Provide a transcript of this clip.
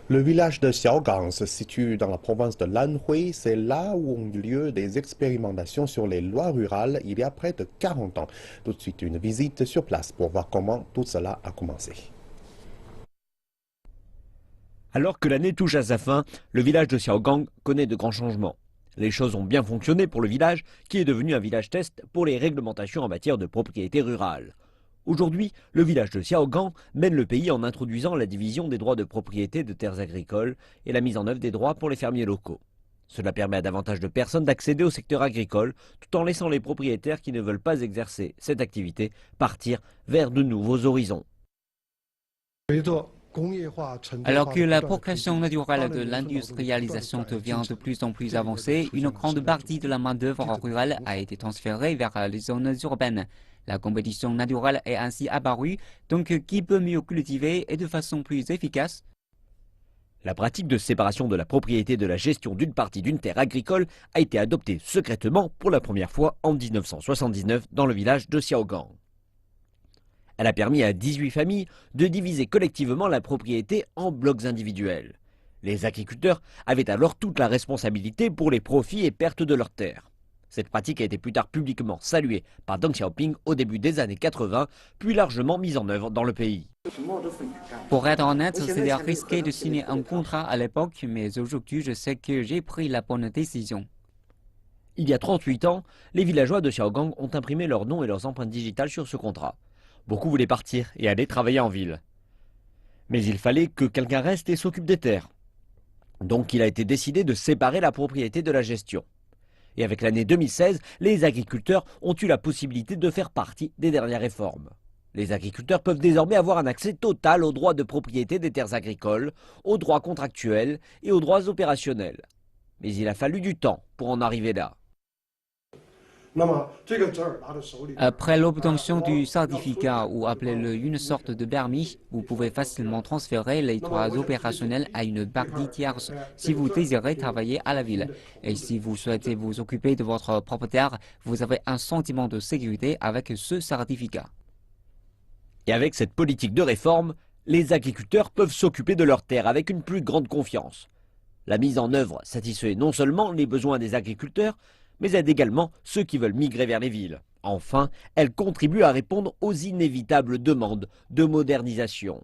Le village de Xiaogang se situe dans la province de Lanhui. C'est là où ont eu lieu des expérimentations sur les lois rurales il y a près de 40 ans. Tout de suite, une visite sur place pour voir comment tout cela a commencé. Alors que l'année touche à sa fin, le village de Xiaogang connaît de grands changements. Les choses ont bien fonctionné pour le village, qui est devenu un village test pour les réglementations en matière de propriété rurale. Aujourd'hui, le village de Xiaogang mène le pays en introduisant la division des droits de propriété de terres agricoles et la mise en œuvre des droits pour les fermiers locaux. Cela permet à davantage de personnes d'accéder au secteur agricole, tout en laissant les propriétaires qui ne veulent pas exercer cette activité partir vers de nouveaux horizons. Alors que la progression naturelle de l'industrialisation devient de plus en plus avancée, une grande partie de la main-d'œuvre rurale a été transférée vers les zones urbaines. La compétition naturelle est ainsi apparue, donc qui peut mieux cultiver et de façon plus efficace? La pratique de séparation de la propriété de la gestion d'une partie d'une terre agricole a été adoptée secrètement pour la première fois en 1979 dans le village de Xiaogang. Elle a permis à 18 familles de diviser collectivement la propriété en blocs individuels. Les agriculteurs avaient alors toute la responsabilité pour les profits et pertes de leurs terres. Cette pratique a été plus tard publiquement saluée par Deng Xiaoping au début des années 80, puis largement mise en œuvre dans le pays. Pour être honnête, c'était risqué de signer un contrat à l'époque, mais aujourd'hui je sais que j'ai pris la bonne décision. Il y a 38 ans, les villageois de Xiaogang ont imprimé leurs noms et leurs empreintes digitales sur ce contrat. Beaucoup voulaient partir et aller travailler en ville. Mais il fallait que quelqu'un reste et s'occupe des terres. Donc il a été décidé de séparer la propriété de la gestion. Et avec l'année 2016, les agriculteurs ont eu la possibilité de faire partie des dernières réformes. Les agriculteurs peuvent désormais avoir un accès total aux droits de propriété des terres agricoles, aux droits contractuels et aux droits opérationnels. Mais il a fallu du temps pour en arriver là. Après l'obtention du certificat, ou appelez-le une sorte de permis, vous pouvez facilement transférer les droits opérationnels à une partie tierce si vous désirez travailler à la ville. Et si vous souhaitez vous occuper de votre propre terre, vous avez un sentiment de sécurité avec ce certificat. Et avec cette politique de réforme, les agriculteurs peuvent s'occuper de leurs terres avec une plus grande confiance. La mise en œuvre satisfait non seulement les besoins des agriculteurs, mais aide également ceux qui veulent migrer vers les villes. Enfin, elle contribue à répondre aux inévitables demandes de modernisation.